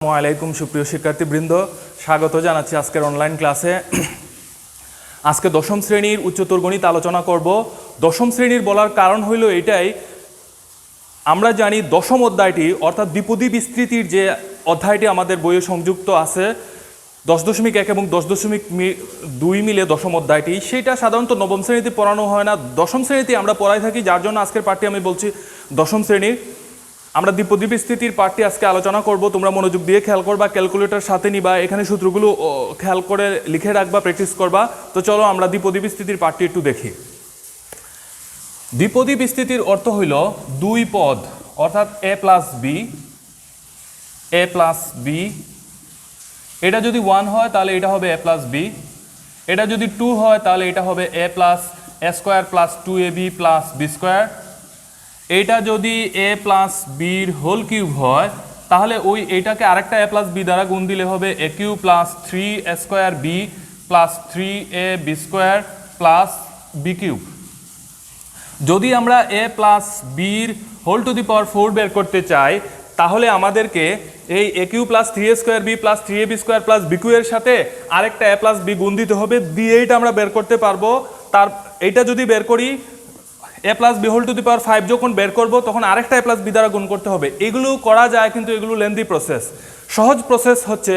আসসালামু আলাইকুম সুপ্রিয় শিক্ষার্থীবৃন্দ, স্বাগত জানাচ্ছি আজকের অনলাইন ক্লাসে। আজকে দশম শ্রেণীর উচ্চতর গণিত আলোচনা করব। দশম শ্রেণীর বলার কারণ হইল এটাই, আমরা জানি দশম অধ্যায়টি অর্থাৎ দ্বিপদী বিস্তৃতির যে অধ্যায়টি আমাদের বইয়ে সংযুক্ত আছে 10.1 এবং 10.2 মিলে দশম অধ্যায়টি, সেটা সাধারণত নবম শ্রেণীতে পড়ানো হয় না, দশম শ্রেণীতে আমরা পড়াই থাকি। যার জন্য আজকের পাঠটি আমি বলছি দশম শ্রেণীর। আমরা দ্বিপদী বিস্তৃতির পাঠটি আজকে আলোচনা করব। তোমরা মনোযোগ দিয়ে খেয়াল করবা, ক্যালকুলেটর সাথে নিবা, এখানে সূত্রগুলো খেয়াল করে লিখে রাখবা, প্র্যাকটিস করবা। তো চলো আমরা দ্বিপদী বিস্তৃতির পাঠটি একটু দেখি। দ্বিপদী বিস্তৃতির অর্থ হইল দুই পদ, অর্থাৎ এ প্লাস বি। এটা যদি 1 হয় তাহলে এটা হবে এ প্লাস বি। এটা যদি 2 হয় তাহলে এটা হবে A plus A square plus 2ab plus B square. এটা যদি এ প্লাস বির হোল কিউব হয় তাহলে এইটাকে আরেকটা এ প্লাস বি দ্বারা গুণ দিলে হবে A cube plus 3 A square B plus 3a B square plus B cube. যদি আমরা এ প্লাস বির হোল টু দি পাওয়ার 4 বের করতে চাই তাহলে আমাদেরকে এই A cube plus 3a square B plus 3ab square plus B cube এর সাথে আরেকটা এ প্লাস বি গুণ দিতে হবে, দিয়ে এইটা আমরা বের করতে পারবো। এইটা যদি বের করি A plus B whole to the power 5 যখন বের করবো তখন আরেকটা এ প্লাস বি দ্বারা গুণ করতে হবে। এগুলো করা যায় কিন্তু এগুলো লেন্দি প্রসেস। সহজ প্রসেস হচ্ছে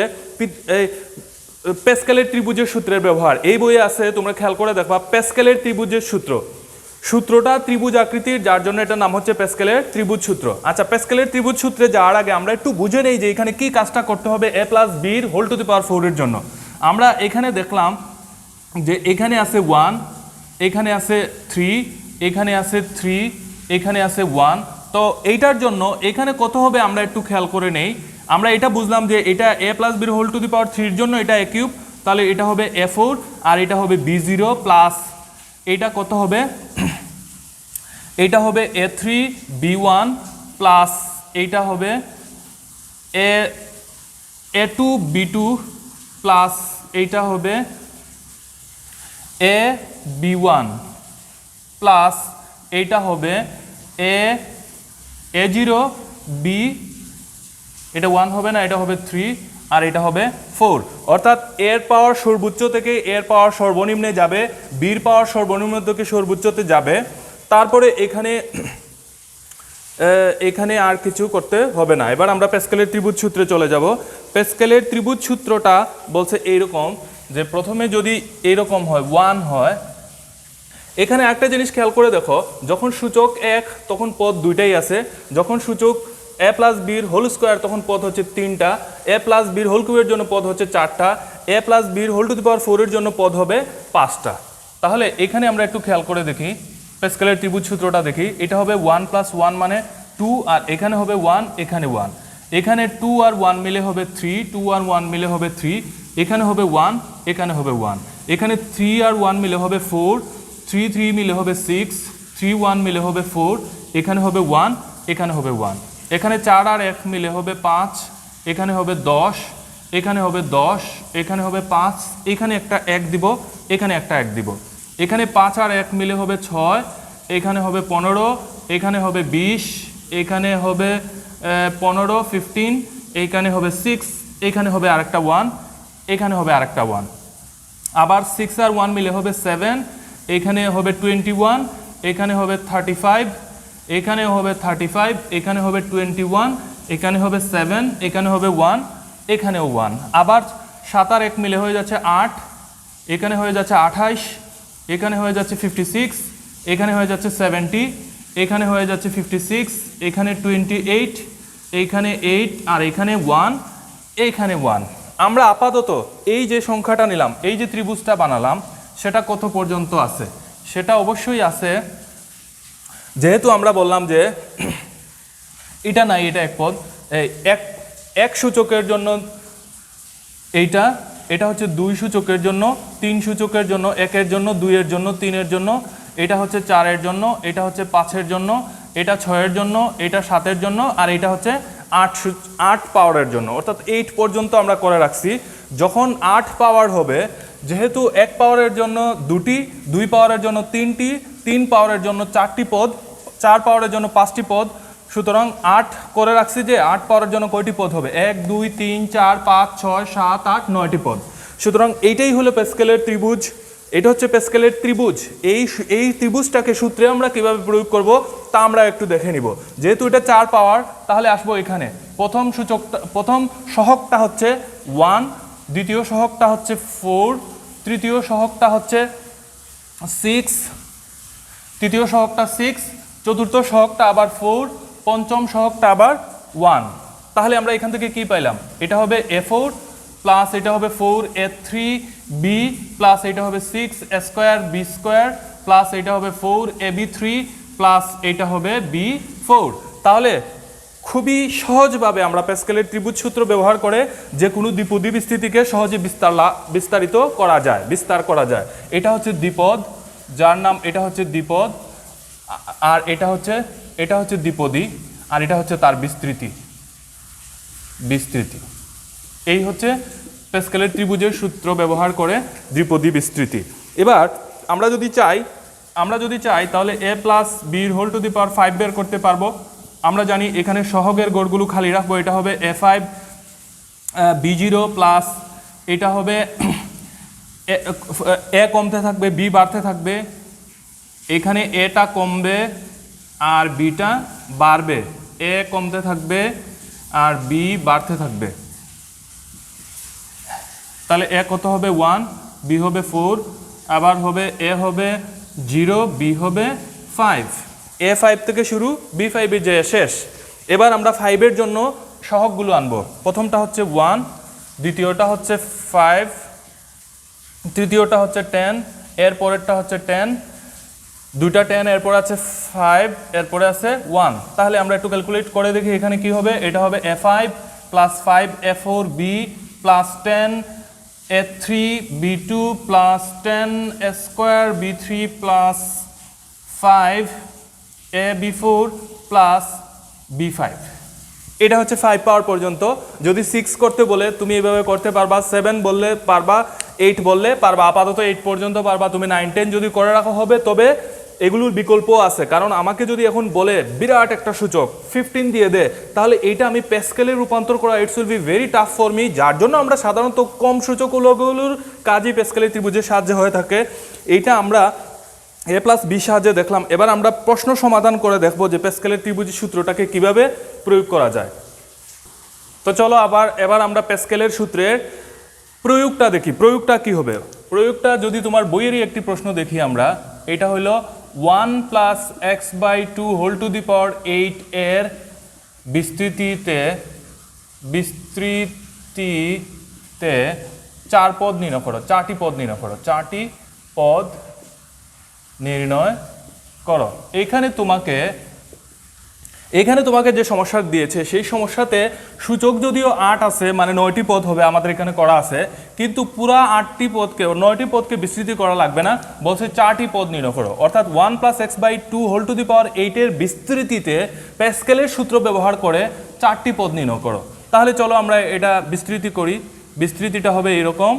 প্যাসকেলের ত্রিভুজের সূত্রের ব্যবহার। এই বইয়ে আছে, তোমরা খেয়াল করে দেখবা প্যাসকেলের ত্রিভুজের সূত্রটা ত্রিভুজ আকৃতির, যার জন্য এটার নাম হচ্ছে প্যাসকেলের ত্রিভুজ সূত্র। আচ্ছা, প্যাসকেলের ত্রিভুজ সূত্রে যাওয়ার আগে আমরা একটু বুঝে নেই যে এখানে কি কাজটা করতে হবে এ প্লাস বির হোল টু দি পাওয়ার 4 এর জন্য। আমরা এখানে দেখলাম যে এখানে আছে 1, এখানে আছে 3, এখানে আছে 3, এখানে আছে 1। তো এইটার জন্য এখানে কত হবে আমরা একটু খেয়াল করে নেই। আমরা এটা বুঝলাম যে এটা এ প্লাস বির হোল টু দি পাওয়ার 3 এর জন্য এটা এ কিউব, তাহলে এটা হবে a4 আর এটা হবে b0 প্লাস এটা কত হবে, এটা হবে a3 b1 প্লাস এইটা হবে a2 b2 প্লাস এইটা হবে a b1 প্লাস এইটা হবে a0 b, এটা 1 হবে না, এটা হবে 3 আর এটা হবে 4। অর্থাৎ এর পাওয়ার সর্বোচ্চ থেকে এর পাওয়ার সর্বনিম্নে যাবে, বির পাওয়ার সর্বনিম্ন থেকে সর্বোচ্চতে যাবে। তারপরে এখানে আর কিছু করতে হবে না। এবার আমরা প্যাসকেলের ত্রিভুজ সূত্রে চলে যাব। প্যাসকেলের ত্রিভুজ সূত্রটা বলছে এইরকম যে প্রথমে যদি এইরকম হয় 1 হয়, এখানে একটা জিনিস খেয়াল করে দেখো, যখন সূচক 1 তখন পদ দুইটাই আছে, যখন সূচক এ প্লাস বির হোল স্কোয়ার তখন পদ হচ্ছে 3টা, এ প্লাস বির হোল কিউবের জন্য পদ হচ্ছে 4টা, এ প্লাস বির হোল টু দি পাওয়ার 4 এর জন্য পদ হবে 5টা। তাহলে এখানে আমরা একটু খেয়াল করে দেখি, প্যাসকেলের ত্রিভুজ সূত্রটা দেখি। এটা হবে 1 প্লাস 1 মানে 2, আর এখানে হবে 1, এখানে 1, এখানে 2 আর 1 মিলে হবে 3, 2 আর 1 মিলে হবে 3, এখানে হবে 1, এখানে হবে 1, এখানে 3 আর 1 মিলে হবে 4, 3 3 মিলে হবে 6, 3 1 মিলে হবে 4, এখানে হবে 1, এখানে হবে 1, এখানে 4 আর 1 মিলে হবে 5, এখানে হবে 10, এখানে হবে 10, এখানে হবে 5, এখানে একটা 1 দিব, এখানে একটা 1 দিব, এখানে 5 আর 1 মিলে হবে 6, এখানে হবে 15, এখানে হবে 20, এখানে হবে 15 15, এখানে হবে 6, এখানে হবে আরেকটা 1, এখানে হবে আরেকটা 1, আবার 6 আর 1 মিলে হবে 7, এখানে হবে 21, এখানে হবে 35, এখানে হবে 35, এখানে হবে 21, এখানে হবে 7, এখানে হবে 1, এখানেও 1, আবার 7 আর 1 মিলে হয়ে যাচ্ছে 8, এখানে হয়ে যাচ্ছে 28, এখানে হয়ে যাচ্ছে 56, এখানে হয়ে যাচ্ছে 70, এখানে হয়ে যাচ্ছে 56, এখানে 28, এইখানে 8 আর এখানে 1, এইখানে 1। আমরা আপাতত এই যে সংখ্যাটা নিলাম, এই যে ত্রিভুজটা বানালাম, সেটা কত পর্যন্ত আছে? সেটা অবশ্যই আছে, যেহেতু আমরা বললাম যে এটা নাই, এটা এক পদ, এক সূচকের জন্য এটা হচ্ছে 2 সূচকের জন্য, 3 সূচকের জন্য, 1 এর জন্য, 2 এর জন্য, 3 এর জন্য, এটা হচ্ছে 4 এর জন্য, এটা হচ্ছে 5 এর জন্য, এটা 6 এর জন্য, এটা 7 এর জন্য, আর এটা হচ্ছে 8 পাওয়ারের জন্য। অর্থাৎ 8 পর্যন্ত আমরা করে রাখছি। যখন 8 পাওয়ার হবে, যেহেতু 1 পাওয়ারের জন্য 2টি, 2 পাওয়ারের জন্য 3টি, 3 পাওয়ারের জন্য 4টি পদ, 4 পাওয়ারের জন্য 5টি পদ, সুতরাং 8 করে রাখছি যে 8 পাওয়ার জন্য কয়টি পদ হবে 1 2 3 4 5 6 7 8 9টি পদ। সুতরাং এইটাই হলো প্যাসকেলের ত্রিভুজ, এটা হচ্ছে প্যাসকেলের ত্রিভুজ। এই ত্রিভুজটাকে সূত্রে আমরা কিভাবে প্রয়োগ করব তা আমরা একটু দেখে নিব। যেহেতু এটা 4 পাওয়ার তাহলে আসবো এখানে প্রথম সহগটা হচ্ছে 1, দ্বিতীয় সহগটা হচ্ছে 4, তৃতীয় সহগটা হচ্ছে 6, তৃতীয় সহগটা 6, চতুর্থ সহগটা আবার 4, পঞ্চম সহগটা আবার 1। তাহলে আমরা এখান থেকে কি পাইলাম, এটা হবে a4 প্লাস এটা হবে 4a3b প্লাস এটা হবে 6a² b² প্লাস এটা হবে 4ab3 প্লাস এটা হবে b4। তাহলে খুবই সহজভাবে আমরা প্যাসকেলের ত্রিভুজ সূত্র ব্যবহার করে যে কোনো দ্বিপদী বিস্তৃতিকে সহজে বিস্তার করা যায়। এটা হচ্ছে দ্বিপদ, যার নাম এটা হচ্ছে দ্বিপদ, আর এটা হচ্ছে দ্বিপদী, আর এটা হচ্ছে তার বিস্তৃতি। এই হচ্ছে প্যাসকেলের ত্রিভুজের সূত্র ব্যবহার করে দ্বিপদী বিস্তৃতি। এবার আমরা যদি চাই তাহলে a plus b whole to the power 5 বের করতে পারবো। আমরা জানি এখানে সহগের গড়গুলো খালি রাখবো, এটা হবে a5 b0 প্লাস এটা হবে a কমতে থাকবে b বাড়তে থাকবে, এখানে এটা কমবে আর বিটা বাড়বে, a কমতে থাকবে আর b বাড়তে থাকবে। তাহলে a কত হবে 1, b হবে 4, আবার হবে a হবে 0, b হবে 5, a5 থেকে শুরু b5 এ যে শেষ। এবার আমরা 5 এর জন্য সহগগুলো আনবো। প্রথমটা হচ্ছে 1, দ্বিতীয়টা হচ্ছে 5, তৃতীয়টা হচ্ছে 10, এর পরেরটা হচ্ছে 10, দুইটা 10, এরপর আছে 5, এরপরে আছে 1। তাহলে আমরা একটু ক্যালকুলেট করে দেখি এখানে কি হবে। এটা হবে a5 plus 5 a4 b plus 10 a3 b2 plus 10 a² b3 plus 5 a b4 plus b5। এটা হচ্ছে 5 পাওয়ার পর্যন্ত। যদি 6 করতে বলে তুমি এইভাবে করতে পারবা, 7 বললে পারবা, 8 বললে পারবা, আপাতত 8 পর্যন্ত পারবা। তুমি 9 10 যদি করে রাখা হবে, তবে এগুলোর বিকল্প আছে। কারণ আমাকে যদি এখন বলে বিরাট একটা সূচক 15 দিয়ে দে, তাহলে এইটা আমি প্যাসকেলে রূপান্তর করা it's will be very tough for me. যার জন্য আমরা সাধারণত কম সূচকগুলোর কাজই প্যাসকেলের ত্রিভুজের সাহায্যে হয়ে থাকে। এইটা আমরা a প্লাস b সাহায্যে দেখলাম। এবার আমরা প্রশ্ন সমাধান করে দেখবো যে প্যাসকেলের ত্রিভুজের সূত্রটাকে কিভাবে প্রয়োগ করা যায়। তো চলো এবার আমরা প্যাসকেলের সূত্রের প্রয়োগটা দেখি। প্রয়োগটা কি হবে? প্রয়োগটা যদি তোমার বইয়েরই একটি প্রশ্ন দেখি আমরা, এটা হলো 1 plus X by 2 whole to the power 8 এর বিস্তৃতিতে 4টি পদ নির্ণয় করো। এখানে তোমাকে যে সমস্যা দিয়েছে সেই সমস্যাতে সূচক যদিও 8 আছে, মানে 9টি পদ হবে আমাদের এখানে করা আছে, কিন্তু পুরা 9টি পদকে বিস্তৃতি করা লাগবে না, বলছে 4টি পদ নির্ণয় করো। অর্থাৎ 1 plus X by 2 whole to the power 8 এর বিস্তৃতিতে প্যাসকেলের সূত্র ব্যবহার করে 4টি পদ নির্ণয় করো। তাহলে চলো আমরা এটা বিস্তৃতি করি। বিস্তৃতিটা হবে এরকম,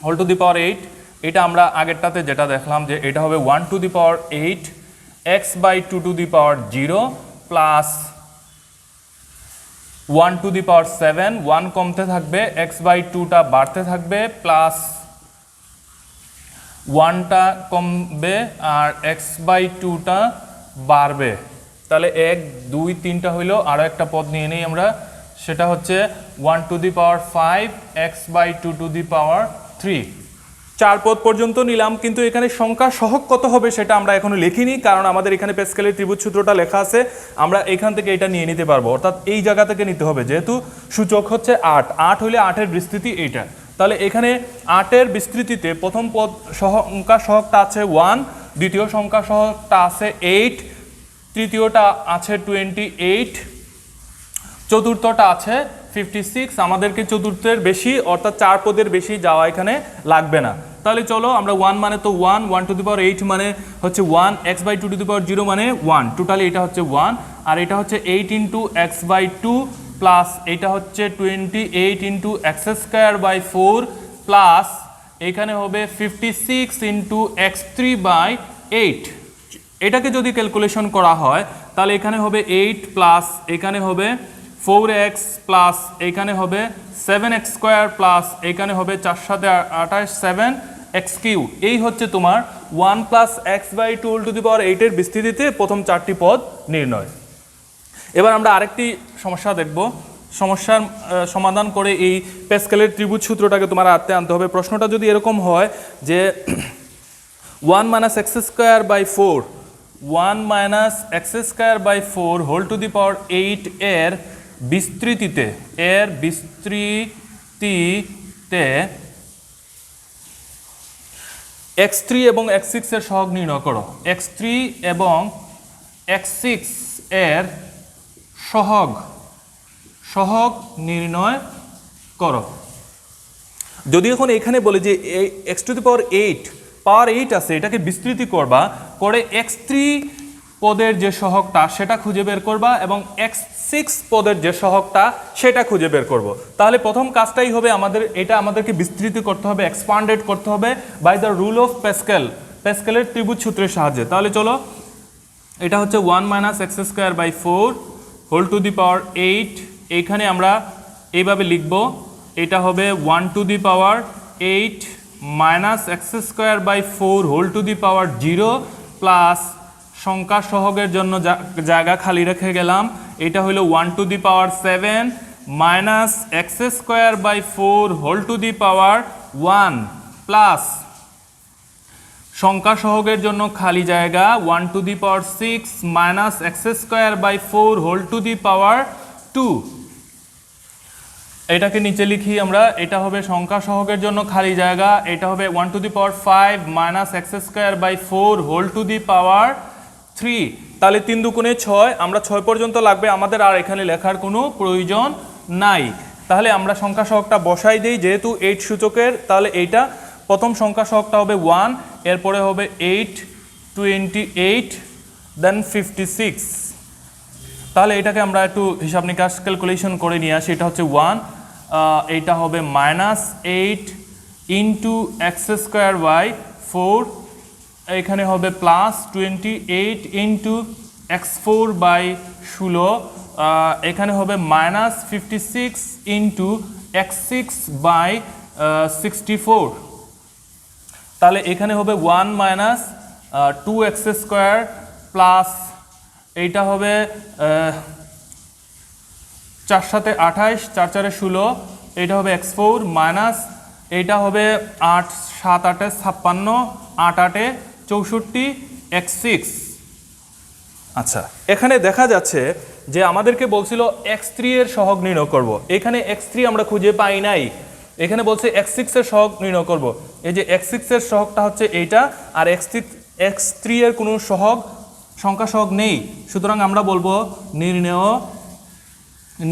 হোল টু দি পাওয়ার 8। এটা আমরা আগেরটাতে যেটা দেখলাম যে এটা হবে 1 to the power 8 X by 2 to the power 0 plus 1 to the power 7, 1 কমতে থাকবে, এক্স বাই 2টা বাড়তে থাকবে, প্লাস 1টা কমবে আর এক্স বাই 2টা বাড়বে। তাহলে 1 2 3টা হইলো, আরও একটা পদ নিয়ে নেই আমরা, সেটা হচ্ছে 1 to the power 5 X by 2 to the power 3। 4 পদ পর্যন্ত নিলাম, কিন্তু এখানে সংখ্যা সহগ কত হবে সেটা আমরা এখনো লিখিনি, কারণ আমাদের এখানে প্যাসকেলের ত্রিভুজ সূত্রটা লেখা আছে। আমরা এখান থেকে এটা নিয়ে নিতে পারবো, অর্থাৎ এই জায়গা থেকে নিতে হবে, যেহেতু সূচক হচ্ছে 8 হইলে 8-এর বিস্তৃতি এইটা। তাহলে এখানে 8-এর বিস্তৃতিতে প্রথম পদ সংখ্যা সহগটা আছে 1, দ্বিতীয় সংখ্যা সহগটা আছে 8, তৃতীয়টা আছে 28, চতুর্থটা আছে 56। আমাদেরকে চতুর্থের বেশি অর্থাৎ 4 পদের বেশি যাওয়া এখানে লাগবে না। তাহলে চলো আমরা 1 মানে তো 1 টু দি পাওয়ার 8 মানে হচ্ছে 1, x by 2 to the power 0 মানে 1, টোটালি এটা হচ্ছে 1, আর এটা হচ্ছে 8 ইন্টু এক্স বাই 2 প্লাস এটা হচ্ছে 28 into x square by 4 plus এখানে হবে 56 ইন্টু x3 বাই 8। এটাকে যদি ক্যালকুলেশন করা হয় তাহলে এখানে হবে 8 প্লাস এখানে হবে 4x প্লাস এখানে হবে 7x স্কোয়ার প্লাস এখানে হবে 4 সাথে 28 7x কিউ। এই হচ্ছে তোমার 1 plus X by 2 whole to the power 8 এর বিস্তৃতিতে প্রথম 4টি পদ নির্ণয়। এবার আমরা আরেকটি সমস্যা দেখব। সমস্যার সমাধান করে এই প্যাসকেলের ত্রিভুজ সূত্রটাকে তোমার আয়ত্তে আনতে হবে। প্রশ্নটা যদি এরকম হয় যে 1 minus X square by 4 1 minus X square by 4 whole to the power 8 এর বিস্তৃতিতে x3 এবং x6 এর সহগ নির্ণয় করো। x3 এবং x6 এর সহগ নির্ণয় করো। যদি এখন এখানে বলে যে x টু দি পাওয়ার 8 আছে, এটাকে বিস্তৃতি করবা করে x3 পদের যে সহগটা সেটা খুঁজে বের করবা এবং x6 পদের যে সহগটা সেটা খুঁজে বের করব। তাহলে প্রথম কাজটাই হবে আমাদেরকে বিস্তৃতি করতে হবে, এক্সপান্ডেড করতে হবে বাই দ্য রুল অফ প্যাসকেলের ত্রিভুজ সূত্রের সাহায্যে। তাহলে চলো, এটা হচ্ছে 1 minus X square by 4 whole to the power 8। এইখানে আমরা এইভাবে লিখব, এটা হবে 1 to the power 8 minus X square by 4 whole to the power 0 plus সংখ্যা সহগের জন্য জায়গা খালি রেখে গেলাম, এটা হলো 1 to the power 7 minus X square by 4 whole to the power 1 plus সংখ্যা সহগের জন্য খালি জায়গা 1 to the power 6 minus X square by 4 whole to the power 2। এটাকে নিচে লিখি আমরা, এটা হবে সংখ্যা সহগের জন্য খালি জায়গা, এটা হবে 1 to the power 5 minus X square by 4 whole to the power 3। তাহলে 3 দুগুণে 6, আমরা 6 পর্যন্ত লাগবে, আমাদের আর এখানে লেখার কোনো প্রয়োজন নাই। তাহলে আমরা সংখ্যা সহগটা বসাই দিই, যেহেতু 8 সূচকের, তাহলে এইটা প্রথম সংখ্যা সহগটা হবে 1, এরপরে হবে 8 28 দেন 56। তাহলে এটাকে আমরা একটু হিসাব নিকাশ ক্যালকুলেশন করে নিয়ে আসি। এটা হচ্ছে 1, এইটা হবে minus 8 into x square by 4, এখানে হবে প্লাস 28 ইন্টু x4 বাই 16, এখানে হবে মাইনাস 56 ইন্টু x6 বাই 64। তাহলে এখানে হবে 1 মাইনাস 2x স্কোয়ার প্লাস এইটা হবে 4 সাথে 28 4 4 16, এইটা হবে x4 মাইনাস এইটা হবে 8 7 8 56 8 8 64 x6। আচ্ছা, এখানে দেখা যাচ্ছে যে আমাদেরকে বলছিল x3 এর সহগ নির্ণয় করব। এখানে x3 আমরা খুঁজে পাই নাই, এখানে বলছে x6 এর সহগ নির্ণয় করব। এই যে x6 এর সহগটা হচ্ছে এইটা, আর x3 এর কোনো সংখ্যা সহগ নেই, সুতরাং আমরা বলবো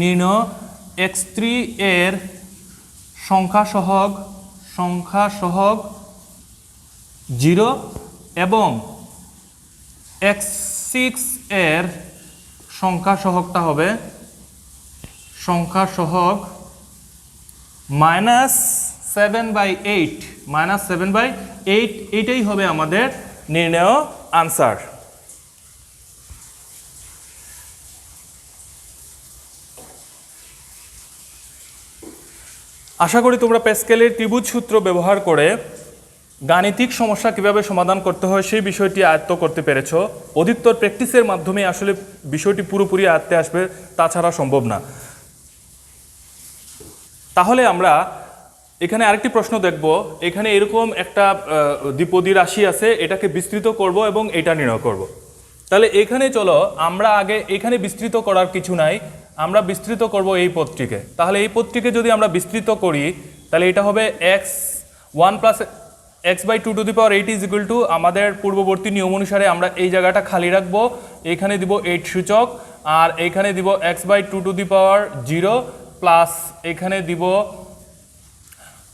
নির্ণয় x3 এর সংখ্যা সহগ 0 এবং x6 এর সংখ্যা সহগটা হবে সংখ্যা সহগ -7/8 এটাই হবে আমাদের নির্ণয় আনসার। আশা করি তোমরা প্যাসকেলের ত্রিভুজ সূত্র ব্যবহার করে গাণিতিক সমস্যা কিভাবে সমাধান করতে হয় সেই বিষয়টি আয়ত্ত করতে পেরেছো। অধিকতর প্র্যাকটিসের মাধ্যমে আসলে বিষয়টি পুরোপুরি আয়ত্তে আসবে, তাছাড়া সম্ভব না। তাহলে আমরা এখানে আরেকটি প্রশ্ন দেখব। এখানে এরকম একটা দ্বিপদী রাশি আছে, এটাকে বিস্তৃত করব এবং এটা নির্ণয় করব। তাহলে এখানে চলো, আমরা আগে এখানে বিস্তৃত করার কিছু নাই, আমরা বিস্তৃত করব এই পদটিকে। তাহলে এই পদটিকে যদি আমরা বিস্তৃত করি তাহলে এটা হবে x1 plus x by 2 to the power 8 is equal to, আমাদের পূর্ববর্তী নিয়ম অনুসারে আমরা এই জায়গাটা খালি রাখবো, এখানে দিব 8 সূচক, আর এখানে দিব x by 2 to the power 0 plus এখানে দিব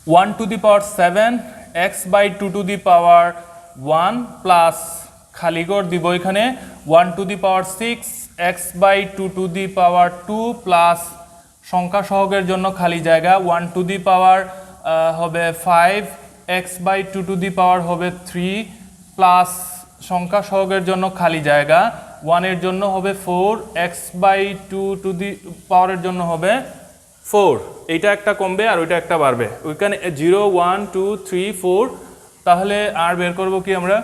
1 to the power 7 x by 2 to the power 1 প্লাস খালি ঘর দিব এখানে 1 to the power 6 x by 2 to the power 2 plus সংখ্যা সহগের জন্য খালি জায়গা 1 টু দি পাওয়ার হবে 5 x বাই 2 টু দি পাওয়ার হবে 3 প্লাস সংখ্যা সহগের জন্য খালি জায়গা, 1 এর জন্য হবে 4, x/2 টু দি পাওয়ারের জন্য হবে 4। এইটা একটা কমবে আর ওইটা একটা বাড়বে, ওইখানে 0 1 2 3 4। তাহলে আর বের করব কি আমরা,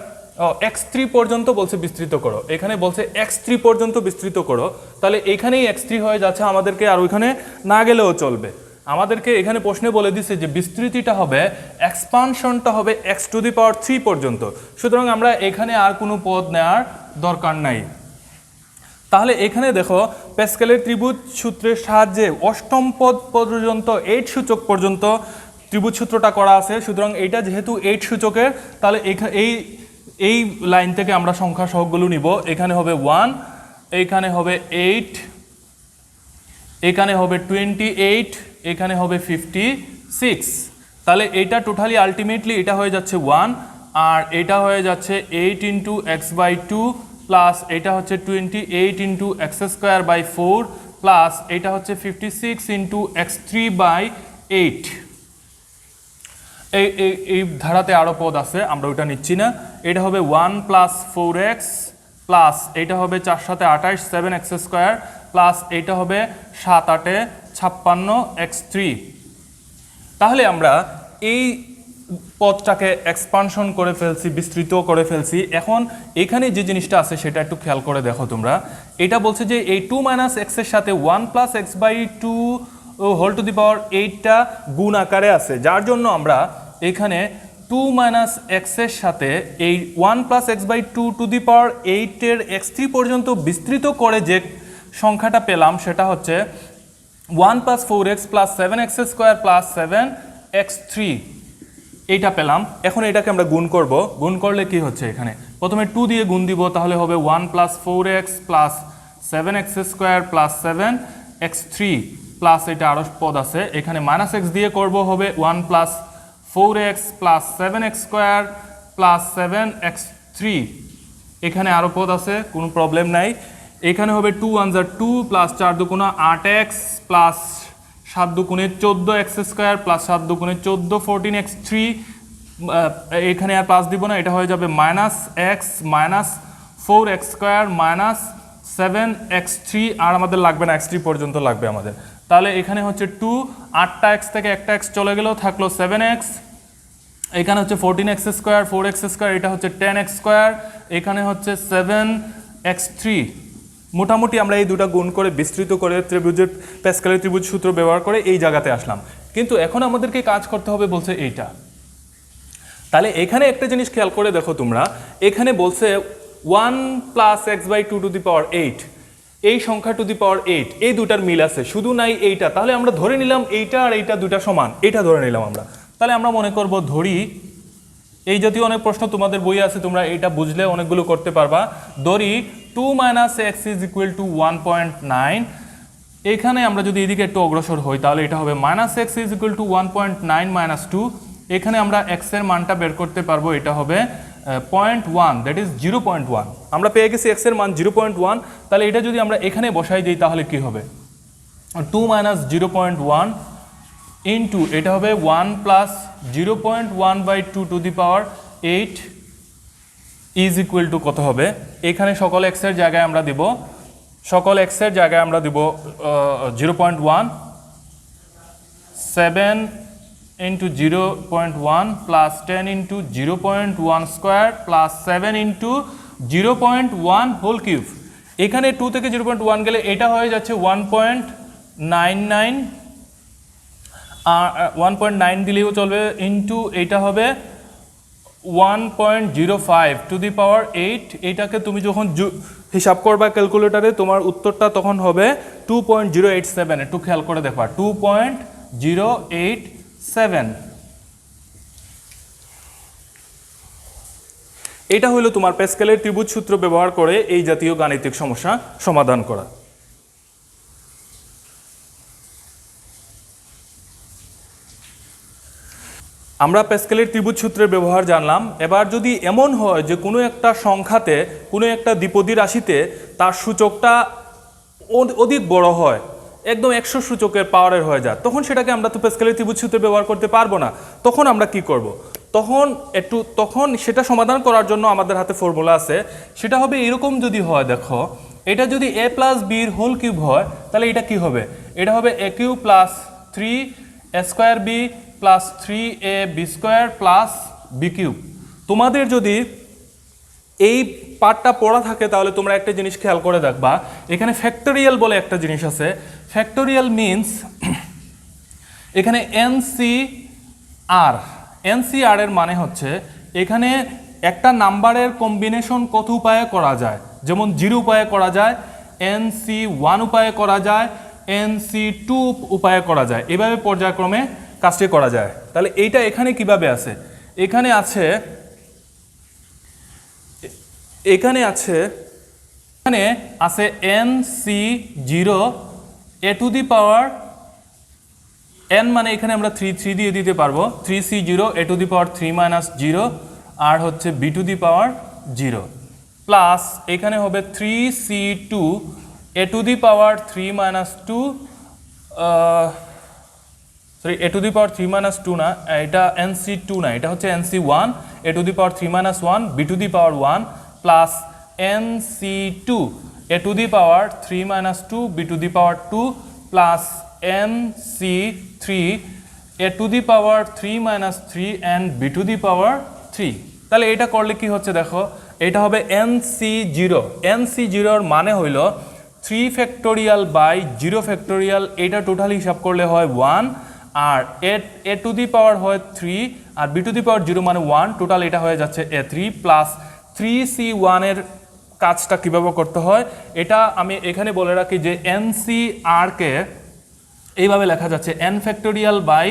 x3 পর্যন্ত বলছে বিস্তৃত করো, এখানে বলছে x3 পর্যন্ত বিস্তৃত করো, তাহলে এখানেই x3 হয়ে যাচ্ছে আমাদেরকে, আর ওইখানে না গেলেও চলবে। আমাদেরকে এখানে প্রশ্নে বলে দিচ্ছে যে বিস্তৃতিটা হবে, এক্সপানশনটা হবে x⁻³ পর্যন্ত, সুতরাং আমরা এখানে আর কোনো পদ নেওয়ার দরকার নাই। তাহলে এখানে দেখো প্যাসকেলের ত্রিভুজ সূত্রের সাহায্যে অষ্টম পদ পর্যন্ত 8 সূচক পর্যন্ত ত্রিভুজ সূত্রটা করা আছে, সুতরাং এইটা যেহেতু 8 সূচকের, তাহলে এই লাইন থেকে আমরা সংখ্যা সহগগুলো নিব। এখানে হবে 1, এখানে হবে 8, এখানে হবে 28, এখানে হবে 56। তাহলে এটা টোটালি আলটিমেটলি এটা হয়ে যাচ্ছে 1, আর এটা হয়ে যাচ্ছে 8 × x/2 প্লাস এটা হচ্ছে 28 × x²/4 প্লাস এটা হচ্ছে 56 × x3/8। এই ধারাতে আরও পদ আছে, আমরা ওইটা নিচ্ছি না। এটা হবে 1 + 4x প্লাস এটা হবে 4 × 7 = 28 7x² প্লাস এটা হবে 7 × 8 = 56 x3। তাহলে আমরা এই পদটাকে এক্সপানশন করে ফেলছি, বিস্তৃত করে ফেলছি। এখন এখানে যে জিনিসটা আছে সেটা একটু খেয়াল করে দেখো তোমরা। এটা বলছে যে এই 2 - x এর সাথে 1 + x/2 হোল টু দি পাওয়ার 8টা গুণ আকারে আছে, যার জন্য আমরা এখানে 2 - x এর সাথে এই 1 + x/2 টু দি পাওয়ার 8 এর x3 পর্যন্ত বিস্তৃত করে যে সংখ্যাটা পেলাম সেটা হচ্ছে 1 + 4x + 7x² + 7x3, এইটা পেলাম। এখন এটাকে আমরা গুণ করব, গুণ করলে কি হচ্ছে, এখানে প্রথমে 2 দিয়ে গুণ দিব, তাহলে হবে 1 + 4x + 7x² + 7x3 প্লাস এটা আরও পদ আছে, এখানে -x দিয়ে করব, হবে 1 + 4x + 7x² + 7x3। এখানে আরও পদ আছে, কোনো প্রবলেম নাই। এখানে হবে 2 × 1 = 2 plus 4 × 2 = 8x plus 7 × 2 = 14x² plus 7 × 2 = 14 14x3। এখানে আর প্লাস দিব না, এটা হয়ে যাবে -x - 4x² - 7x3, আর আমাদের লাগবে না, x3 পর্যন্ত লাগবে আমাদের। তাহলে এখানে হচ্ছে 2, 8টা x থেকে একটা x চলে গেল, থাকলো 7x। এখানে হচ্ছে 14x², 4x², এটা হচ্ছে 10x², এখানে হচ্ছে 7x3। মোটামুটি আমরা এই দুটা গুণ করে বিস্তৃত করে ত্রিভুজের প্যাসকেলের ত্রিভুজ সূত্র ব্যবহার করে এই জায়গাতে আসলাম। কিন্তু এখন আমাদেরকে কাজ করতে হবে বলছে এইটা। তাহলে এখানে একটা জিনিস খেয়াল করে দেখো তোমরা, এখানে বলছে 1 + x/2 টু দি পাওয়ার 8, এই সংখ্যা টু দি পাওয়ার 8, এই দুটার মিল আছে, শুধু নাই এইটা। তাহলে আমরা ধরে নিলাম এইটা আর এইটা দুটা সমান, এটা ধরে নিলাম আমরা। তাহলে আমরা মনে করব ধরি, এই জাতীয় অনেক প্রশ্ন তোমাদের বই আছে, তোমরা এটা বুঝলে অনেকগুলো করতে পারবা। ধরি 2 - x = 1.9। এখানে আমরা যদি এদিকে একটু অগ্রসর হই তাহলে এটা হবে -x = 1.9 - 2। এখানে আমরা x এর মানটা বের করতে পারবো, এটা হবে 0.1, দ্যাট ইজ 0.1। আমরা পেয়ে গেছি x এর মান 0.1। তাহলে এটা যদি আমরা এখানে বসাই দিই তাহলে কি হবে, 2 - 0.1 ইন্টু এটা হবে 1 + 0.1/2 two the power 8 is equal two কত হবে, এখানে সকল x এর জায়গায় আমরা দিব, সকল x এর জায়গায় আমরা দিব 0.1, 7 × 0.1 প্লাস 10 × 0.1² প্লাস 7 × 0.1 হোল কিউব। এখানে 2 থেকে 0.1 গেলে এটা হয়ে যাচ্ছে 1.99, 1.9 দিলেও চলবে, ইন্টু এটা হবে 1.05 টু দি পাওয়ার 8। এটাকে তুমি যখন হিসাব করবা ক্যালকুলেটারে, তোমার উত্তরটা তখন হবে 2.087। একটু খেয়াল করে দেখবা, 2.087। এটা হলো তোমার প্যাসকেলের ত্রিভুজ সূত্র ব্যবহার করে এই জাতীয় গাণিতিক সমস্যা সমাধান করা। আমরা প্যাসকেলের ত্রিভুজ সূত্রের ব্যবহার জানলাম। এবার যদি এমন হয় যে কোনো একটা সংখ্যাতে, কোনো একটা দ্বিপদী রাশিতে তার সূচকটা অধিক বড় হয়, একদম 100 সূচকের পাওয়ারের হয়ে যায়, তখন সেটাকে আমরা তো প্যাসকেলের ত্রিভুজ সূত্র ব্যবহার করতে পারবো না। তখন আমরা কি করব? তখন সেটা সমাধান করার জন্য আমাদের হাতে ফর্মুলা আছে, সেটা হবে এরকম যদি হয়, দেখো এটা যদি a প্লাস বির হোল কিউব হয় তাহলে এটা কি হবে, এটা হবে a cube plus 3 a square B plus 3a B square plus B cube. তোমাদের যদি এই পার্টটা পড়া থাকে তাহলে তোমরা একটা জিনিস খেয়াল করে দেখবা, এখানে ফ্যাক্টোরিয়াল বলে একটা জিনিস আছে। ফ্যাক্টোরিয়াল মিনস এখানে এনসিআর এর মানে হচ্ছে এখানে একটা নাম্বারের কম্বিনেশন কত উপায়ে করা যায়, যেমন 0 উপায়ে করা যায়, NC1 উপায়ে করা যায়, NC2 উপায়ে করা যায়, এভাবে পর্যায়ক্রমে কাজটি করা যায়। তাহলে এইটা এখানে কিভাবে আছে, এখানে আছে NC0 a to the power n, মানে এখানে আমরা 3 দিয়ে দিতে পারবো, 3C0 a to the power 3 minus 0 আর হচ্ছে b to the power 0 plus এখানে হবে 3C2 a to the power 3 minus 2 a to the power 3 minus 2 না, এটা NC2 না, এটা হচ্ছে NC1 a to the power 3 minus 1 b to the power 1 plus NC2 a to the power 3 minus 2 b to the power 2 plus NC3 a to the power 3 minus 3 and b to the power 3। তাহলে এটা করলে কি হচ্ছে দেখো, এটা হবে NC0 এর মানে হইল 3 ফ্যাক্টোরিয়াল বাই 0 ফ্যাক্টোরিয়াল, এটা টোটাল হিসাব করলে হয় 1 আর a টু দি পাওয়ার হয় 3 আর b টু দি পাওয়ার 0 মানে 1, টোটাল এটা হয়ে যাচ্ছে a3 প্লাস 3C1 এর কাজটা কিভাবে করতে হয় এটা আমি এখানে বলে রাখি যে NCR কে এইভাবে লেখা যাচ্ছে n factorial by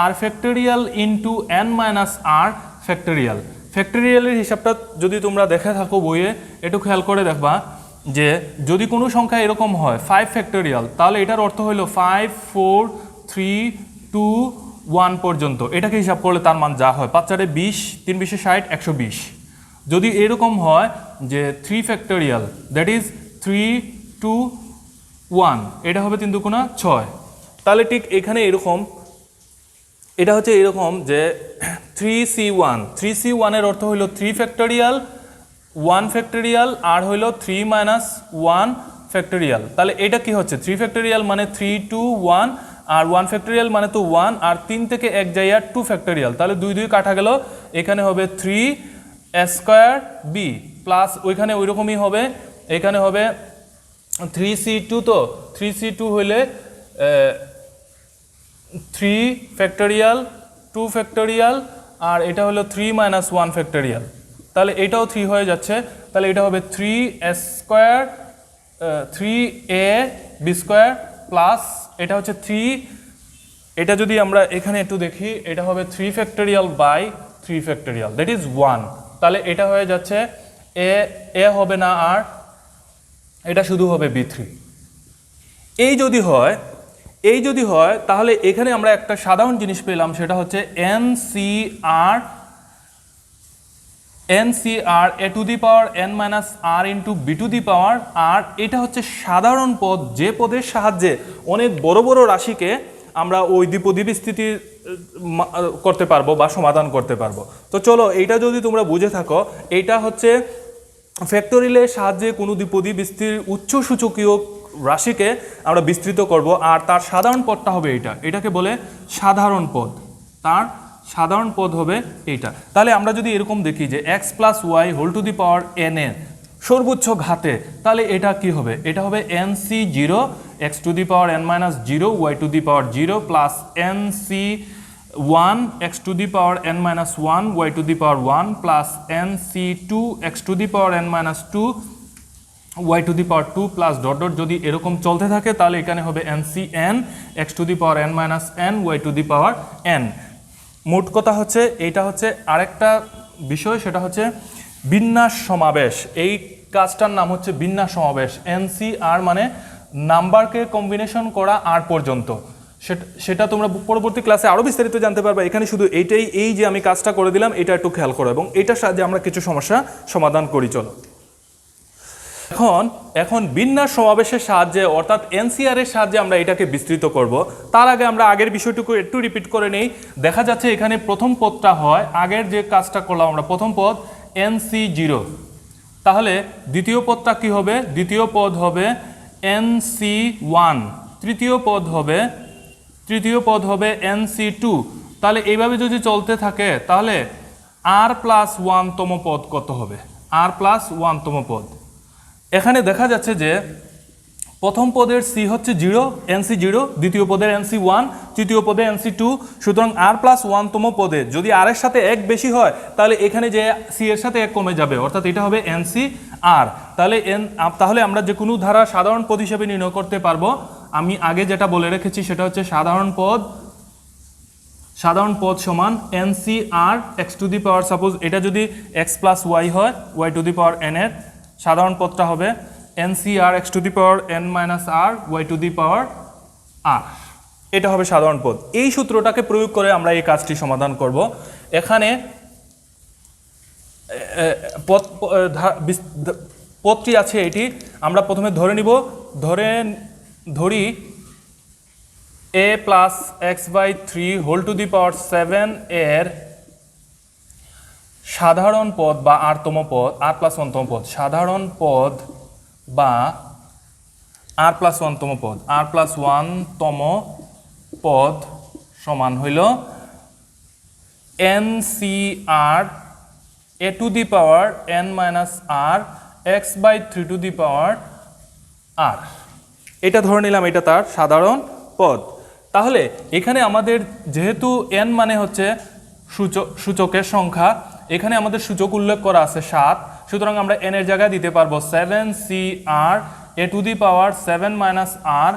r factorial into n minus r factorial. ফ্যাক্টোরিয়ালের হিসাবটা যদি তোমরা দেখে থাকো বইয়ে, একটু খেয়াল করে দেখবা যে যদি কোনো সংখ্যা এরকম হয় 5 ফ্যাক্টোরিয়াল, তাহলে এটার অর্থ হলো 5 4 3 2 1 পর্যন্ত, এটাকে হিসাব করলে তার মান যা হয় 5 4 20 3 20 60 120। যদি এরকম হয় যে 3 ফ্যাক্টোরিয়াল দ্যাট ইজ 3 2 1, এটা হবে 3 দুগুণা 6। তাহলে ঠিক এখানে এরকম, এটা হচ্ছে এরকম যে 3C1 এর অর্থ হলো 3 ফ্যাক্টোরিয়াল 1 ফ্যাক্টোরিয়াল আর হলো 3 মাইনাস 1 ফ্যাক্টোরিয়াল। তাহলে এটা কি হচ্ছে 3 ফ্যাক্টোরিয়াল মানে 3 2 1 আর 1 ফ্যাক্টোরিয়াল মানে তো 1 আর 3 থেকে 1 যাইয়া 2 ফ্যাক্টোরিয়াল, তাহলে 2 2 কাটা গেল, এখানে হবে 3 স্কোয়ার বি প্লাস ওইখানে ওই রকমই হবে, এখানে হবে 3C2, তো 3C2 হইলে 3 ফ্যাক্টোরিয়াল 2 ফ্যাক্টোরিয়াল আর এটা হলো 3 মাইনাস 1 ফ্যাক্টোরিয়াল, তাহলে এটাও 3 হয়ে যাচ্ছে, তাহলে এটা হবে 3 square 3a B square plus এটা হচ্ছে 3, এটা যদি আমরা এখানে একটু দেখি এটা হবে 3 factorial by 3 factorial that is 1, তাহলে এটা হয়ে যাচ্ছে a হবে না আর এটা শুধু হবে b3। এই যদি হয় তাহলে এখানে আমরা একটা সাধারণ জিনিস পেলাম, সেটা হচ্ছে NCR a to the power n minus r into b to the power r, এটা হচ্ছে সাধারণ পদ, যে পদের সাহায্যে অনেক বড় বড় রাশিকে আমরা ওই দ্বিপদী বিস্তৃতি করতে পারবো বা সমাধান করতে পারবো। তো চলো এইটা যদি তোমরা বুঝে থাকো, এইটা হচ্ছে ফ্যাক্টোরিয়ালের সাহায্যে কোনো দ্বিপদী বিস্তৃতির উচ্চ সূচকীয় রাশিকে আমরা বিস্তৃত করব আর তার সাধারণ পদটা হবে এটাকে বলে সাধারণ পদ, তার সাধারণ পদ হবে এইটা। তাহলে আমরা যদি এরকম দেখি যে x plus y whole to the power n এর সর্বোচ্চ ঘাতে, তাহলে এটা কি হবে, এটা হবে NC0 x to the power n minus 0 y two the power 0 plus NC1 x to the power n minus 1 y two the power 1 plus NC2 x to the power n minus 2 y two the power 2 plus dot dot, যদি এরকম চলতে থাকে তাহলে এখানে হবে NCn x to the power n minus n y two the power n। মোট কথা হচ্ছে এইটা হচ্ছে আরেকটা বিষয়, সেটা হচ্ছে বিন্যাস সমাবেশ। এই কাজটার নাম হচ্ছে বিন্যাস সমাবেশ। NCR মানে নাম্বারকে কম্বিনেশন করা আর পর্যন্ত, সেটা তোমরা পরবর্তী ক্লাসে আরও বিস্তারিত জানতে পারবে। এখানে শুধু এই যে আমি কাজটা করে দিলাম এটা একটু খেয়াল করো এবং এটার সাহায্যে আমরা কিছু সমস্যা সমাধান করি। চলো এখন বিন্যাস সমাবেশের সাহায্যে অর্থাৎ এনসিআর এর সাহায্যে আমরা এটাকে বিস্তৃত করব। তার আগে আমরা আগের বিষয়টুকু একটু রিপিট করে নেই। দেখা যাচ্ছে এখানে প্রথম পদটা হয়, আগের যে কাজটা করলাম আমরা, প্রথম পদ NC0, তাহলে দ্বিতীয় পদটা কি হবে? দ্বিতীয় পদ হবে NC1, তৃতীয় পদ হবে NC2। তাহলে এইভাবে যদি চলতে থাকে তাহলে R+1 তম পদ কত হবে? R+1 তম পদ। এখানে দেখা যাচ্ছে যে প্রথম পদের C হচ্ছে 0, NC0, দ্বিতীয় পদের NC1, তৃতীয় পদে NC2। সুতরাং R+1 তম পদে যদি R এর সাথে 1 বেশি হয় তাহলে এখানে যে C এর সাথে 1 কমে যাবে, অর্থাৎ এটা হবে NCR। তাহলে আমরা যে কোনো ধারা সাধারণ পদ হিসেবে নির্ণয় করতে পারবো। আমি আগে যেটা বলে রেখেছি সেটা হচ্ছে সাধারণ পদ সমান NCR x to the power, suppose এটা যদি x প্লাস y হয়, y two the power n এর সাধারণ পদটা হবে NCR x to the power n minus r y two the power r। এটা হবে সাধারণ পদ। এই সূত্রটাকে প্রয়োগ করে আমরা এই কাজটি সমাধান করব। এখানে পদটি আছে, এটি আমরা প্রথমে ধরি a plus x/3 whole to the power 7 এর সাধারণ পদ বা r+1 তম পদ, সাধারণ পদ বা r+1 তম পদ, r+1 তম পদ সমান হইল NCR a to the power n minus r x/3 two the power r। এটা ধরে নিলাম এটা তার সাধারণ পদ। তাহলে এখানে আমাদের যেহেতু n মানে হচ্ছে সূচকের সংখ্যা, এখানে আমাদের সূচক উল্লেখ করা আছে 7, সুতরাং আমরা n এর জায়গায় দিতে পারবো 7CR a to the power 7 minus r,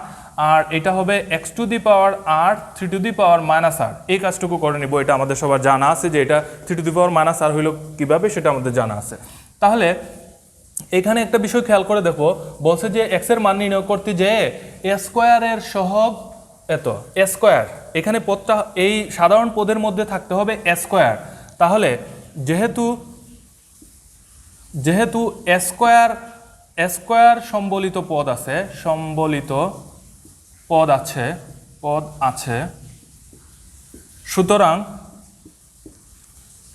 আর এটা হবে x to the power r 3 to the power minus r। এই কাজটুকু করে নিব, এটা আমাদের সবার জানা আছে যে এটা 3 to the power minus r হইল কিভাবে, সেটা আমাদের জানা আছে। তাহলে এখানে একটা বিষয় খেয়াল করে দেখো, বলছে যে x এর মান নির্ণয় করতে যে a স্কয়ারের সহগ এত, a স্কয়ার, এখানে পদটা এই সাধারণ পদের মধ্যে থাকতে হবে a স্কয়ার। তাহলে যেহেতু a স্কয়ার সম্বলিত পদ আছে,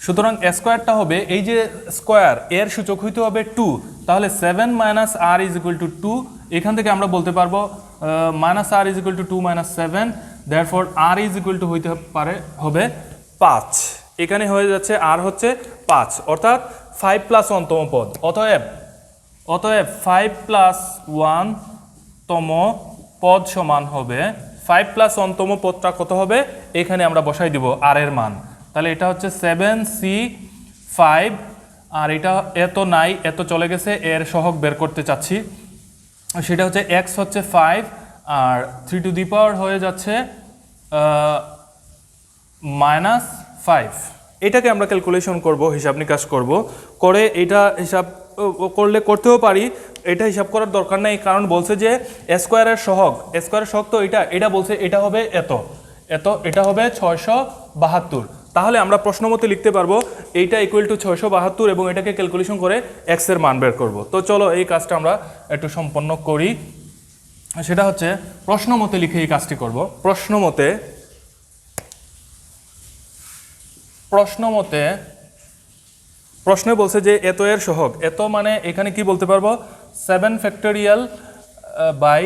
সুতরাং a স্কয়ারটা হবে, এই যে স্কয়ার এর সূচক হইতে হবে 2, তাহলে 7 minus r is equal to 2। এখান থেকে আমরা বলতে পারবো minus r is equal to 2 minus 7, therefore r is equal two হবে 5। এখানে হয়ে যাচ্ছে r হচ্ছে 5, অর্থাৎ 5+1 তম পদ। অতএব 5+1 তম পদ সমান হবে 5+1 তম পদটা কত হবে? এখানে আমরা বসাই দিব r এর মান। তাহলে এটা হচ্ছে 7C5, আর এটা এত নাই, এত চলে গেছে, এর সহগ বের করতে চাচ্ছি, সেটা হচ্ছে x হচ্ছে 5 আর 3 টু দি পাওয়ার হয়ে যাচ্ছে -5। এটাকে আমরা ক্যালকুলেশন করব, হিসাব নিকাশ করব, করে এটা হিসাব করতেও পারি, এটা হিসাব করার দরকার নেই, কারণ বলছে যে স্কয়ারের সহগ তো এটা বলছে এটা হবে এটা হবে 672। তাহলে আমরা প্রশ্ন মতে লিখতে পারবো এইটা ইকুয়াল টু 672 এবং এটাকে ক্যালকুলেশন করে x এর মান বের করব। তো চলো এই কাজটা আমরা একটু সম্পন্ন করি। সেটা হচ্ছে প্রশ্ন মতে লিখে এই কাজটি করব। প্রশ্নে বলছে যে এত এর সহগ, এত মানে এখানে কি বলতে পারবো 7 ফ্যাক্টোরিয়াল বাই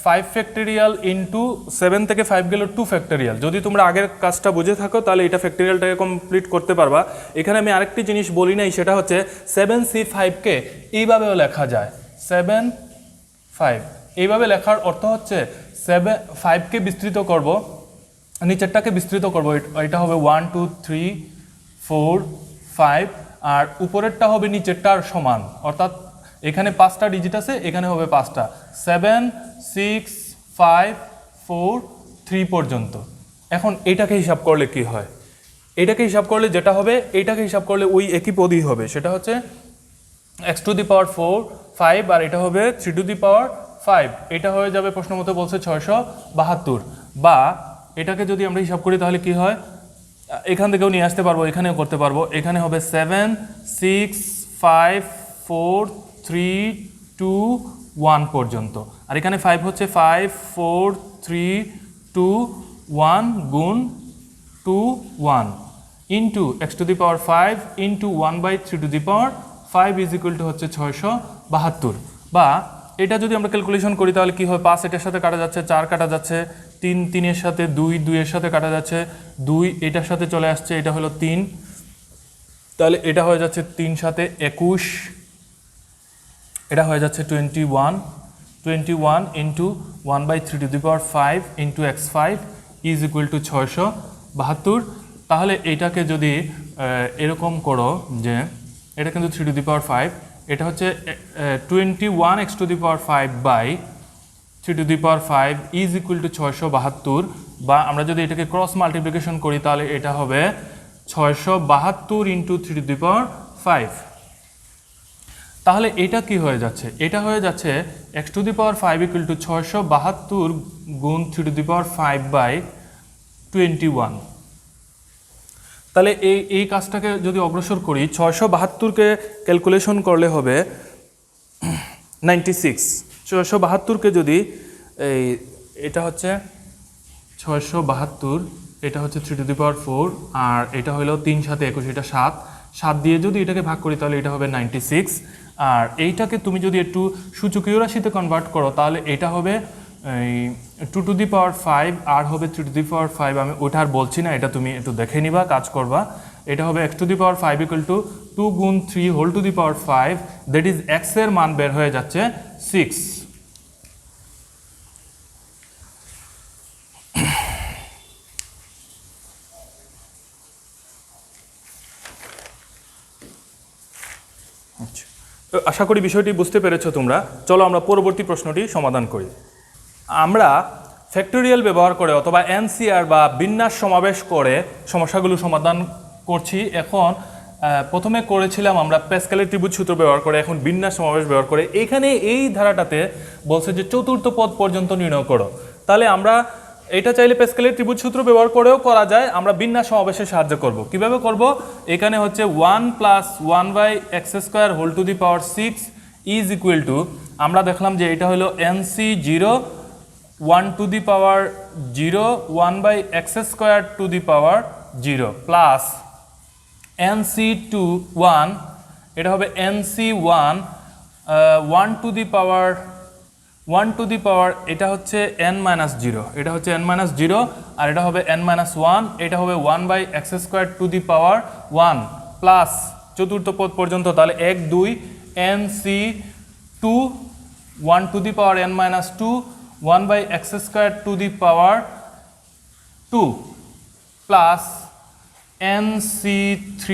5 ফ্যাক্টোরিয়াল ইন্টু 7 থেকে 5 গেল 2 ফ্যাক্টোরিয়াল। যদি তোমরা আগের কাজটা বুঝে থাকো তাহলে এটা ফ্যাক্টোরিয়ালটাকে কমপ্লিট করতে পারবা। এখানে আমি আরেকটি জিনিস বলি নাই, সেটা হচ্ছে 7C5কে এইভাবেও লেখা যায়, 7-5 এইভাবে লেখার অর্থ হচ্ছে 5কে বিস্তৃত করব, নিচেরটাকে বিস্তৃত করব, এটা হবে 1 2 3 4 5, আর উপরেরটা হবে নিচেরটার সমান, অর্থাৎ এখানে 5টা ডিজিট আছে, এখানে হবে 5টা, 7 6 5 4 3 পর্যন্ত। এখন এটাকে হিসাব করলে কি হয়? এটাকে হিসাব করলে যেটা হবে, এটাকে হিসাব করলে ওই একই পদই হবে, সেটা হচ্ছে x টু দি পাওয়ার 4 5, আর এটা হবে 3 টু দি পাওয়ার 5। এটা হয়ে যাবে, প্রশ্ন মতো বলছে 672। বা এটাকে যদি আমরা হিসাব করি তাহলে কি হয়, এখান থেকেও নিয়ে আসতে পারবো, এখানেও করতে পারবো। এখানে হবে 7 6 5 4 3 2 1 পর্যন্ত। আর এখানে 5 হচ্ছে 5 4 3 2 1 গুণ 2 1 into x to the power 5 into 1/3 two the power 5 is equal two হচ্ছে 672। বা এটা যদি আমরা ক্যালকুলেশন করি তাহলে কি হয়, 5 এটার সাথে কাটা যাচ্ছে, 4 কাটা যাচ্ছে, 3 3 এর সাথে 2 2 এর সাথে কাটা যাচ্ছে, 2 এটার সাথে চলে আসছে, এটা হলো 3, তাহলে এটা হয়ে যাচ্ছে 3 সাথে 21, এটা হয়ে যাচ্ছে 21 into 1/3 two the power 5 into x5 is equal to 672। তাহলে এইটাকে যদি এরকম করো যে এটা কিন্তু 3 টু দি পাওয়ার 5, এটা হচ্ছে 21 x to the power 5 by 3 to the power 5 is equal to 672। বা আমরা যদি এটাকে ক্রস মাল্টিপ্লিকেশন করি তাহলে এটা হবে 672 ইন্টু 3 টু দি পাওয়ার 5। তাহলে এটা কি হয়ে যাচ্ছে, এটা হয়ে যাচ্ছে x to the power 5 equal to 672 গুণ 3 টু দি পাওয়ার 5 বাই 21। তাহলে এই কাজটাকে যদি অগ্রসর করি, 672কে ক্যালকুলেশন করলে হবে 96। 672কে যদি এটা হচ্ছে 672, এটা হচ্ছে 3 টু দি পাওয়ার 4, আর এটা হলো 3 সাথে 21, এটা 7 দিয়ে যদি এটাকে ভাগ করি তাহলে এটা হবে 96। আর এইটাকে তুমি যদি একটু সূচকীয় রাশিতে কনভার্ট করো তাহলে এটা হবে 2 টু দি পাওয়ার 5 আর হবে 3 টু দি পাওয়ার 5। আমি ওটা আর বলছি না, এটা তুমি একটু দেখে নিবা, কাজ করবা। এটা হবে x to the power 5 equal to 2 গুণ 3 whole to the power 5, that is x এর মান বের হয়ে যাচ্ছে 6। আশা করি বিষয়টি বুঝতে পেরেছো তোমরা। চলো আমরা পরবর্তী প্রশ্নটি সমাধান করি। আমরা ফ্যাক্টোরিয়াল ব্যবহার করে অথবা এনসিআর বা বিন্যাস সমাবেশ করে সমস্যাগুলো সমাধান করছি। এখন প্রথমে করেছিলাম আমরা প্যাসকেলের ত্রিভুজ সূত্র ব্যবহার করে, এখন বিন্যাস সমাবেশ ব্যবহার করে। এখানে এই ধারাটাতে বলছে যে চতুর্থ পদ পর্যন্ত নির্ণয় করো। তাহলে আমরা এটা চাইলে প্যাসকেলের ত্রিভুজ সূত্র ব্যবহার করেও করা যায়, আমরা বিন্যাস সমাবেশের সাহায্য করব। কিভাবে করব, এখানে হচ্ছে 1 plus 1/x² whole to the power 6 is equal to, আমরা দেখলাম যে এটা হলো NC0 1 to the power 0 1/x² to the power 0 plus NC2 1, এটা হবে NC1 1 টু দি পাওয়ার এটা হচ্ছে n-0, এটা হচ্ছে n-0, আর এটা হবে n-1, এটা হবে 1/x² to the power 1 plus চতুর্থ পদ পর্যন্ত, তাহলে 1 2 NC2 1 to the power n-2 1/x² to the power 2 plus NC3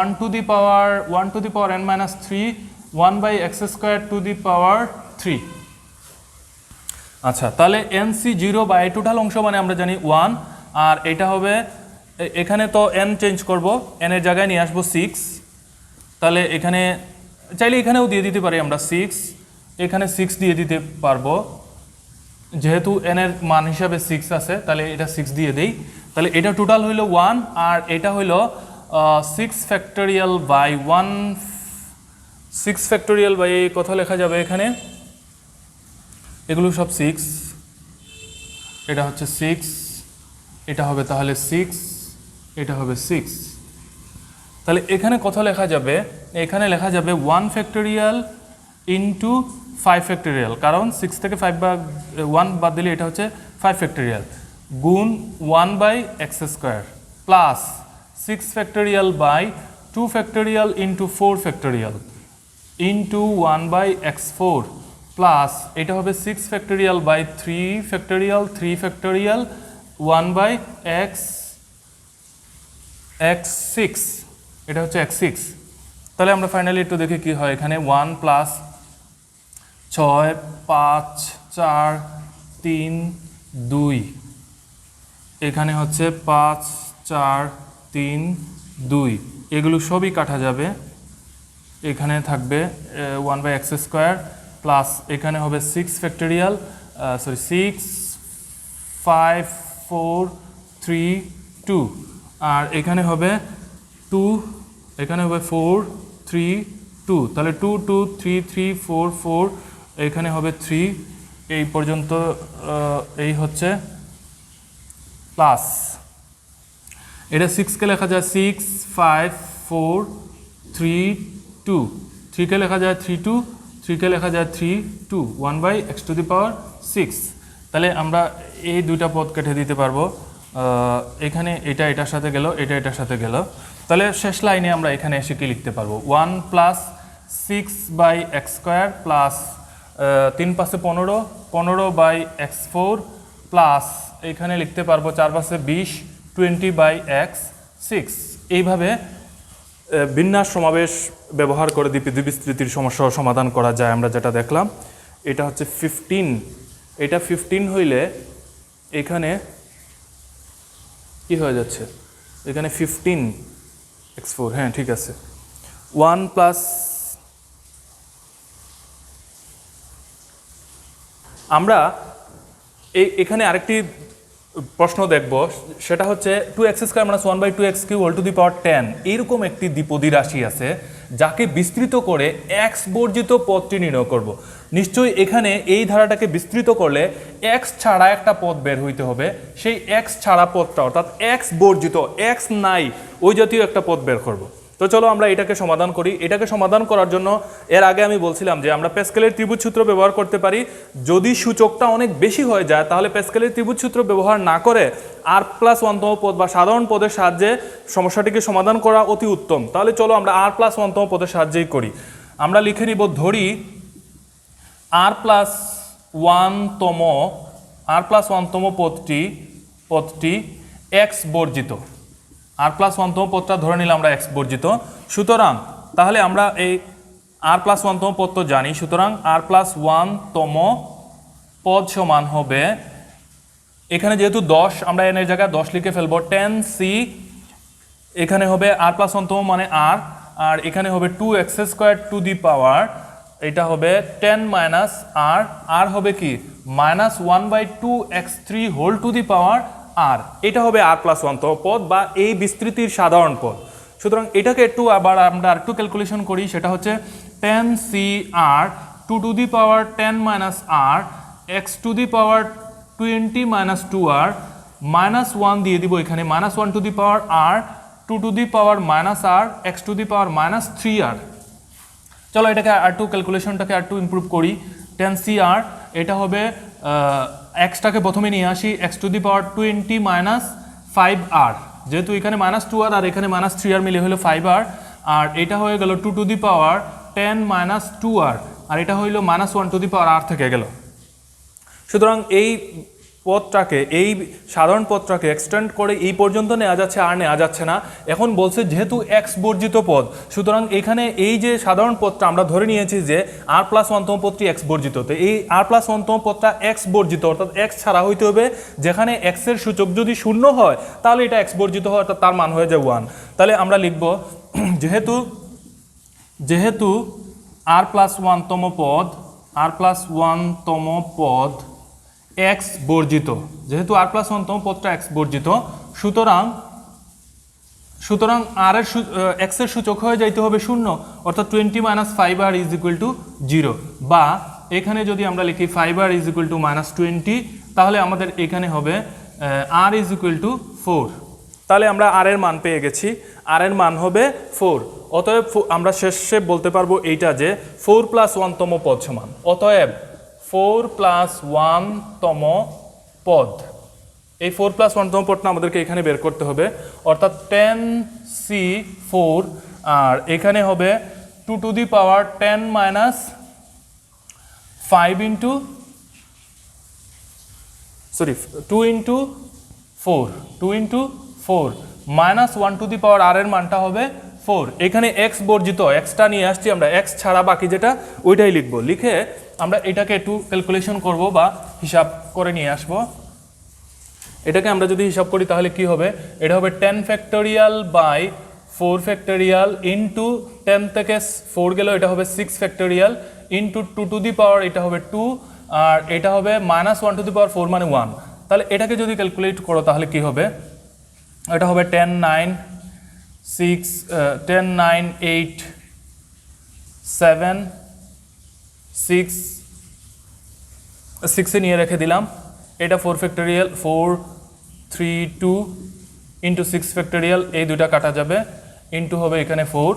1 to the power n-3 1/x² to the power 3। আচ্ছা, তাহলে NC0 বা এই টোটাল অংশ মানে আমরা জানি 1, আর এটা হবে, এখানে তো n চেঞ্জ করব, n এর জায়গায় নিয়ে আসবো 6, তাহলে এখানে চাইলে এখানেও দিয়ে দিতে পারি আমরা 6, এখানে 6 দিয়ে দিতে পারবো, যেহেতু n এর মান হিসাবে 6 আছে তাহলে এটা 6 দিয়ে দেই। তাহলে এটা টোটাল হইলো 1, আর এটা হইলো 6 ফ্যাক্টোরিয়াল বাই 1, 6 ফ্যাক্টোরিয়াল বাই কত লেখা যাবে এখানে, এগুলো সব 6, এটা হচ্ছে 6, এটা হবে তাহলে 6, এটা হবে 6, তাহলে এখানে কত লেখা যাবে, এখানে লেখা যাবে 1 ফ্যাক্টোরিয়াল ইন্টু 5 ফ্যাক্টোরিয়াল, কারণ 6 থেকে 5 বা 1 বাদ দিলে এটা হচ্ছে 5 ফ্যাক্টোরিয়াল গুণ 1/x² plus 6 factorial by 2 factorial into 4 factorial into 1/x4 plus এটা হবে 6 ফ্যাক্টোরিয়াল বাই 3 ফ্যাক্টোরিয়াল 1/x6, এটা হচ্ছে x6। তাহলে আমরা ফাইনালি একটু দেখি কি হয়, এখানে 1 প্লাস 6 5 4 3 2, এখানে হচ্ছে 5 4 3 2, এগুলো সবই কাটা যাবে, এখানে থাকবে 1/x² প্লাস এখানে হবে 6 ফ্যাক্টোরিয়াল 6 5 4 3 2, আর এখানে হবে 2, এখানে হবে 4 3 2, তাহলে 2 2 3 3 4 4, এখানে হবে 3, এই পর্যন্ত এই হচ্ছে প্লাস, এটা 6কে লেখা যায় 6 5 4 3 2, 3কে লেখা যায় 3 2, 3কে লেখা যায় 3 2, 1/x⁶। তাহলে আমরা এই দুইটা পদ কেটে দিতে পারবো, এখানে এটা এটার সাথে গেল, এটা এটার সাথে গেল, তাহলে শেষ লাইনে আমরা এখানে এসে কি লিখতে পারবো 1 + 6/x² প্লাস 3 × 5 = 15, 15/x4 প্লাস এখানে লিখতে পারবো 4 × 5 = 20, 20/x6। এইভাবে বিন্যাস সমাবেশ ব্যবহার করে দ্বিবিস্তৃতির সমস্যা সমাধান করা যায়। আমরা যেটা দেখলাম এটা হচ্ছে 15, এটা 15 হইলে এখানে কি হয়ে যাচ্ছে, এখানে 15x4, হ্যাঁ ঠিক আছে, 1 প্লাস আমরা এখানে আরেকটি প্রশ্ন দেখব, সেটা হচ্ছে 2x² - 1/2x³ 10, এরকম একটি দ্বিপদী রাশি আছে যাকে বিস্তৃত করে x বর্জিত পদটি নির্ণয় করব। নিশ্চয়ই এখানে এই ধারাটাকে বিস্তৃত করলে x ছাড়া একটা পদ বের হইতে হবে, সেই x ছাড়া পদটা অর্থাৎ x বর্জিত, x নাই ওই জাতীয় একটা পদ বের করব। তো চলো আমরা এটাকে সমাধান করি। এটাকে সমাধান করার জন্য এর আগে আমি বলছিলাম যে আমরা প্যাসকেলের ত্রিভুজ সূত্র ব্যবহার করতে পারি। যদি সূচকটা অনেক বেশি হয়ে যায় তাহলে প্যাসকেলের ত্রিভুজ সূত্র ব্যবহার না করে r+1তম পদ বা সাধারণ পদের সাহায্যে সমস্যাটিকে সমাধান করা অতি উত্তম। তাহলে চলো আমরা r+1তম পদের সাহায্যেই করি। আমরা লিখে নিব, ধরি r+1তম পদটি x বর্জিত, r+1তম পদটা ধরে নিলাম আমরা x বর্জিত। সুতরাং তাহলে আমরা এই r+1তম পদ তো জানি, সুতরাং r+1তম পদ সমান হবে, এখানে যেহেতু 10 আমরা n এর জায়গায় 10 লিখে ফেলবো, 10c, এখানে হবে r+1তম মানে r, আর এখানে হবে 2x², এটা হবে 10 - r, আর হবে কি -1/2x3 r, এটা হবে r+1তম পদ বা এই বিস্তৃতির সাধারণ পদ। সুতরাং এটাকে একটু আবার আমরা আরেকটু ক্যালকুলেশন করি, সেটা হচ্ছে 10cr 210 - r x⁻20 - 2r -1 দিয়ে দিব এখানে, -1r 2r x⁻³ চলো এটাকে আর2 ক্যালকুলেশনটাকে আর2 ইমপ্রুভ করি। 10cr এটা হবে এক্সটাকে প্রথমে নিয়ে আসি, x⁻20 - 5r, যেহেতু এখানে -2r আর এখানে -3r মিলে হলো 5r, আর এটা হয়ে গেল 210 - 2r, আর এটা হইল -1r থেকে গেল। সুতরাং এই পদটাকে, এই সাধারণ পদটাকে এক্সটেন্ড করে এই পর্যন্ত নেওয়া যাচ্ছে, আর নেওয়া যাচ্ছে না। এখন বলছে যেহেতু x বর্জিত পদ, সুতরাং এখানে এই যে সাধারণ পদটা আমরা ধরে নিয়েছি যে r+1তম পদটি x বর্জিত, তো এই r+1তম পদটা x বর্জিত অর্থাৎ x ছাড়া হইতে হবে, যেখানে x এর সূচক যদি 0 হয় তাহলে এটা x বর্জিত হয়, অর্থাৎ তার মান হয়ে যায় 1। তাহলে আমরা লিখব যেহেতু r+1তম পদ x বর্জিত, যেহেতু r+1তম পদটা x বর্জিত, সুতরাং r এর x এর সূচক হয়ে যাইতে হবে 0, অর্থাৎ 20 - 5r = 0, বা এখানে যদি আমরা লিখি 5r = -20, তাহলে আমাদের এখানে হবে r = 4। তাহলে আমরা r এর মান পেয়ে গেছি, r এর মান হবে 4। অতএব আমরা শেষে বলতে পারবো এইটা যে 4+1তম পদ সমান, অতএব 4+1তম পদ, এই 4+1তম পদটা আমাদেরকে এখানে বের করতে হবে, অর্থাৎ 10c4, আর এখানে হবে 210 - 5 2 × 4 -1r এর মানটা হবে 4। এখানে x বর্জিত, xটা নিয়ে আসছি আমরা, x ছাড়া বাকি যেটা ওইটাই লিখবো। লিখে আমরা এটাকে একটু ক্যালকুলেশন করব বা হিসাব করে নিয়ে আসব। এটাকে আমরা যদি হিসাব করি তাহলে কি হবে, এটা হবে 10 ফ্যাক্টোরিয়াল বাই 4 ফ্যাক্টোরিয়াল ইন্টু 10 থেকে 4 গেল, এটা হবে 6 ফ্যাক্টোরিয়াল ইন্টু 2 এটা হবে 2, আর এটা হবে -1/4 মানে 1। তাহলে এটাকে যদি ক্যালকুলেট করো তাহলে কি হবে, এটা হবে 10 9 8 7 6 6 নিয়ে রেখে দিলাম, এটা 4 ফ্যাক্টোরিয়াল 4 3 2 ইন্টু 6 ফ্যাক্টোরিয়াল, এই দুটা কাটা যাবে, ইন্টু হবে এখানে 4।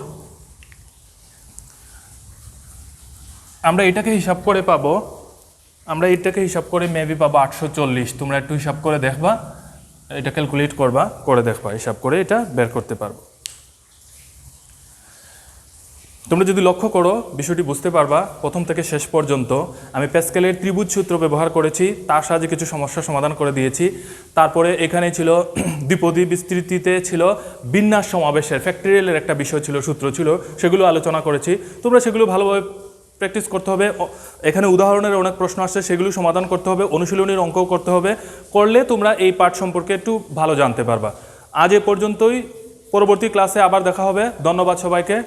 আমরা এটাকে হিসাব করে পাবো, আমরা এটাকে হিসাব করে মেবি পাবো 840। তোমরা একটু হিসাব করে দেখবা, এটা ক্যালকুলেট করবা, করে দেখবা, হিসাব করে এটা বের করতে পারবো। তোমরা যদি লক্ষ্য করো বিষয়টি বুঝতে পারবা, প্রথম থেকে শেষ পর্যন্ত আমি প্যাসকেলের ত্রিভুজ সূত্র ব্যবহার করেছি, তার সাহায্যে কিছু সমস্যার সমাধান করে দিয়েছি। তারপরে এখানে ছিল দ্বিপদী বিস্তৃতিতে ছিল বিন্যাস সমাবেশের ফ্যাক্টরিয়ালের একটা বিষয় ছিল, সূত্র ছিল, সেগুলো আলোচনা করেছি। তোমরা সেগুলো ভালোভাবে প্র্যাকটিস করতে হবে। এখানে উদাহরণের অনেক প্রশ্ন আসছে, সেগুলো সমাধান করতে হবে, অনুশীলনীর অঙ্কও করতে হবে, করলে তোমরা এই পাঠ সম্পর্কে একটু ভালো জানতে পারবা। আজ এ পর্যন্তই, পরবর্তী ক্লাসে আবার দেখা হবে। ধন্যবাদ সবাইকে।